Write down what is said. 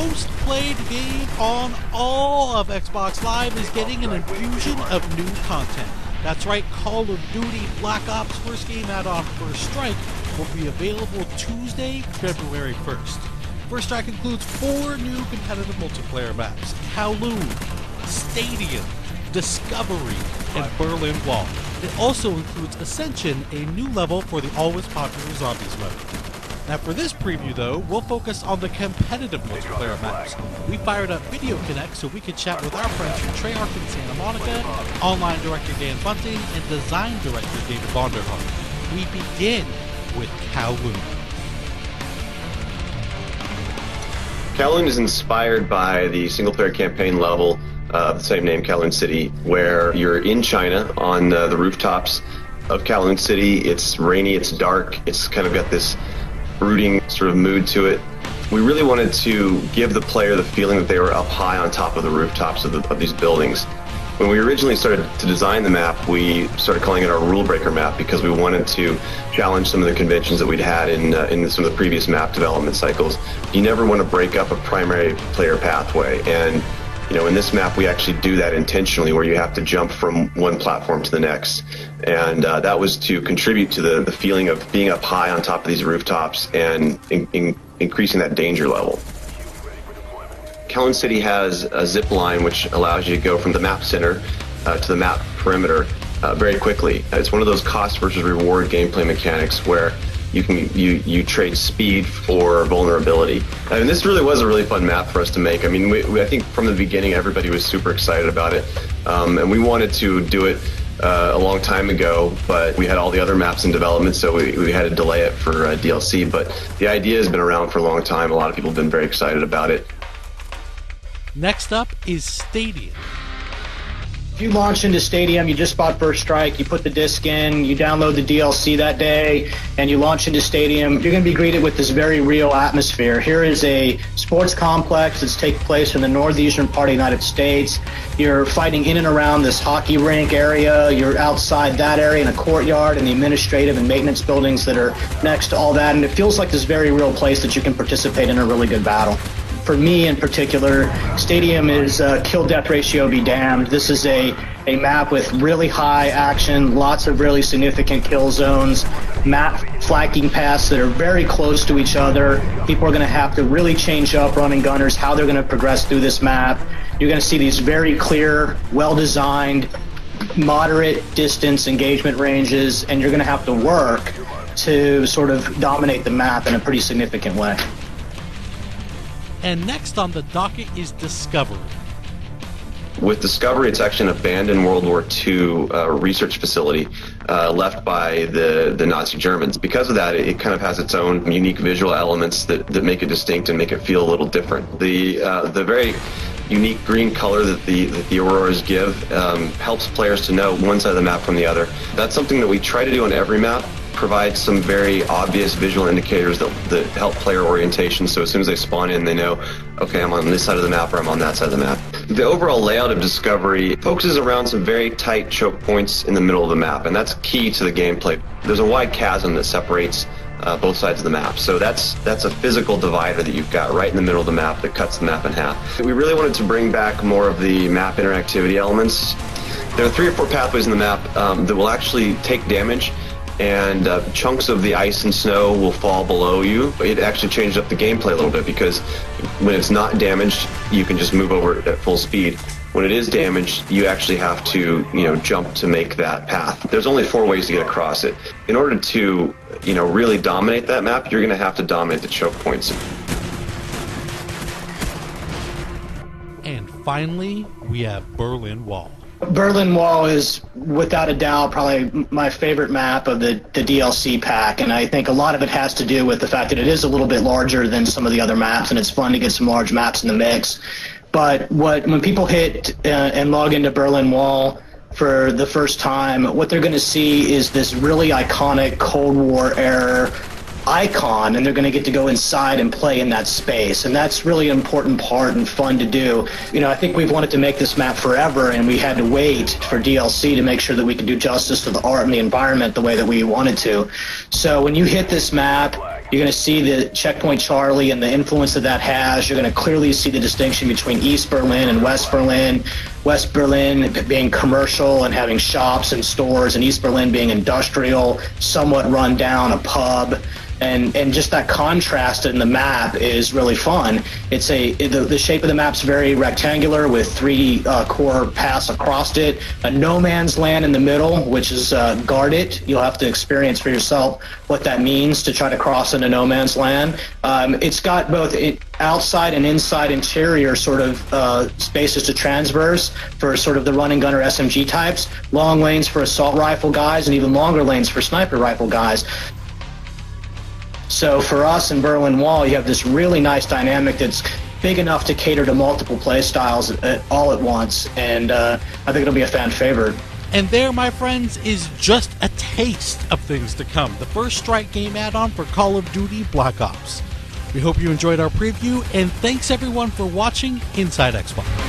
most played game on all of Xbox Live is getting an infusion of new content. That's right, Call of Duty Black Ops first game add-on First Strike will be available Tuesday, February 1st. First Strike includes 4 new competitive multiplayer maps: Kowloon, Stadium, Discovery, and Berlin Wall. It also includes Ascension, a new level for the always popular Zombies mode. Now for this preview though, we'll focus on the competitive multiplayer maps. We fired up Video Connect so we could chat with our friends from Treyarch in Santa Monica, online director Dan Bunting, and design director David Vonderhaar. We begin with Kowloon. Kowloon is inspired by the single-player campaign level of the same name, Kowloon City, where you're in China on the rooftops of Kowloon City. It's rainy, it's dark, it's kind of got this brooding sort of mood to it. We really wanted to give the player the feeling that they were up high on top of the rooftops of these buildings. When we originally started to design the map, we started calling it our rule breaker map because we wanted to challenge some of the conventions that we'd had in some of the previous map development cycles. You never want to break up a primary player pathway, and in this map we actually do that intentionally, where you have to jump from one platform to the next, and that was to contribute to the feeling of being up high on top of these rooftops and increasing that danger level. Kowloon City has a zip line which allows you to go from the map center to the map perimeter very quickly. It's one of those cost versus reward gameplay mechanics where you trade speed for vulnerability. And this really was a really fun map for us to make. I mean, I think from the beginning everybody was super excited about it, and we wanted to do it a long time ago, but we had all the other maps in development, so we had to delay it for DLC. But the idea has been around for a long time. A lot of people have been very excited about it. Next up is Stadium. If you launch into Stadium, you just bought First Strike, you put the disc in, you download the DLC that day, and you launch into Stadium, you're going to be greeted with this very real atmosphere. Here is a sports complex that's taking place in the northeastern part of the United States. You're fighting in and around this hockey rink area. You're outside that area in a courtyard and the administrative and maintenance buildings that are next to all that, and it feels like this very real place that you can participate in a really good battle. For me in particular, Stadium is kill-death ratio be damned. This is a map with really high action, lots of really significant kill zones, map flanking paths that are very close to each other. People are going to have to really change up running gunners, how they're going to progress through this map. You're going to see these very clear, well-designed, moderate distance engagement ranges, and you're going to have to work to sort of dominate the map in a pretty significant way. And next on the docket is Discovery. With Discovery, it's actually an abandoned World War II research facility left by the Nazi Germans. Because of that, it kind of has its own unique visual elements that make it distinct and make it feel a little different. The very unique green color that the auroras give helps players to know one side of the map from the other. That's something that we try to do on every map. Provide some very obvious visual indicators that help player orientation, so as soon as they spawn in, they know, okay, I'm on this side of the map or I'm on that side of the map. The overall layout of Discovery focuses around some very tight choke points in the middle of the map, and that's key to the gameplay. There's a wide chasm that separates both sides of the map, so that's a physical divider that you've got right in the middle of the map that cuts the map in half. We really wanted to bring back more of the map interactivity elements. There are 3 or 4 pathways in the map that will actually take damage, and chunks of the ice and snow will fall below you. It actually changed up the gameplay a little bit, because when it's not damaged, you can just move over at full speed. When it is damaged, you actually have to, jump to make that path. There's only 4 ways to get across it. In order to, really dominate that map, you're going to have to dominate the choke points. And finally, we have Berlin Wall. Berlin Wall is, without a doubt, probably my favorite map of the DLC pack, and I think a lot of it has to do with the fact that it is a little bit larger than some of the other maps, and it's fun to get some large maps in the mix. But when people hit and log into Berlin Wall for the first time, what they're going to see is this really iconic Cold War era icon, and they're going to get to go inside and play in that space, and that's really an important part and fun to do. I think we've wanted to make this map forever, and we had to wait for DLC to make sure that we could do justice to the art and the environment the way that we wanted to. So when you hit this map, You're going to see the Checkpoint Charlie and the influence that has. You're going to clearly see the distinction between East Berlin and West Berlin. West Berlin being commercial and having shops and stores, and East Berlin being industrial, somewhat run down, a pub. And just that contrast in the map is really fun. The shape of the map's very rectangular with 3 core paths across it, a no man's land in the middle, which is guarded. You'll have to experience for yourself what that means to try to cross into no man's land. It's got both outside and inside interior sort of spaces to transverse for sort of the run and gunner SMG types, long lanes for assault rifle guys, and even longer lanes for sniper rifle guys. So for us in Berlin Wall, you have this really nice dynamic that's big enough to cater to multiple play styles all at once, and I think it'll be a fan favorite. And there, my friends, is just a taste of things to come. The First Strike game add-on for Call of Duty Black Ops. We hope you enjoyed our preview, and thanks everyone for watching Inside Xbox.